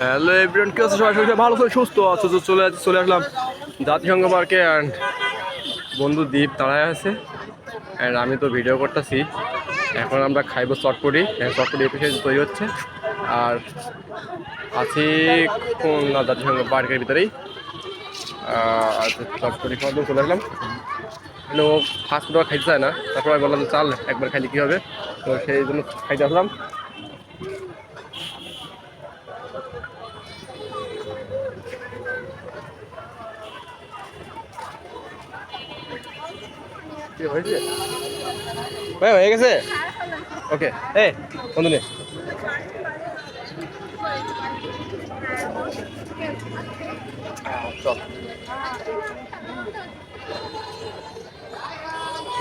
Hello everyone, কি আছে সবাই? সবাই ভালো আছে, সুস্থ আছে তো? চলে আসলাম জাতিসংঘ পার্কে। অ্যান্ড বন্ধু দ্বীপ দাঁড়ায় আছে, অ্যান্ড আমি তো ভিডিও করতেছি। এখন আমরা খাইবো চটপটি। চটপটি এপিসোড তৈরি হচ্ছে। আর আছি কোন না জাতিসংঘ পার্কের ভিতরেই। চটপটি খাওয়ার জন্য চলে আসলাম। কিন্তু ফাস্ট ফুড খাইতে চায় না, তারপর আমি বললাম চাল একবার খাইলে কী হবে, তো সেই জন্য খাইতে আসলাম। কি হয়েছে ভাই? হয়ে গেছে, ওকে। এই বন্ধু নে, চল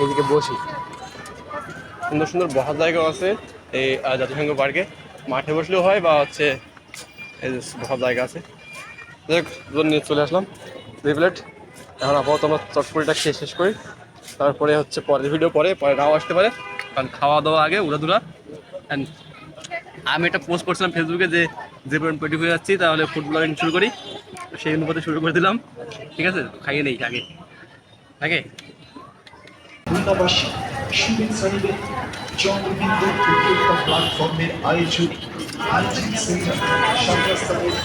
এইদিকে বসি। সুন্দর সুন্দর বসার জায়গাও আছে এই জাতিসংঘ পার্কে। মাঠে বসলেও হয় বা হচ্ছে এই যে বসার জায়গা আছে। দেখ নিয়ে চলে আসলাম 2 প্লেট। এখন আপাতত আমরা চটপটিটা খেয়ে শেষ করি, তারপরে হচ্ছে পরের ভিডিও পরে নাও আসতে পারে, কারণ খাওয়া দাওয়া আগে উড়াদুরা। অ্যান্ড আমি একটা পোস্ট করছিলাম ফেসবুকে যে পরিমাণ পেটি হয়ে যাচ্ছি, তাহলে ফুড ব্লগিং শুরু করি। সেই অনুপাতে শুরু করে দিলাম। ঠিক আছে, খাইয়ে নেই আগে আগে। খুলনাবাসী শুভেচ্ছা নিবেন চন্দ্রবিন্দু উদ্যোক্তা প্ল্যাটফর্মের আয়োজনে হাইজিন সেন্টার সাতরাস্তা মোড়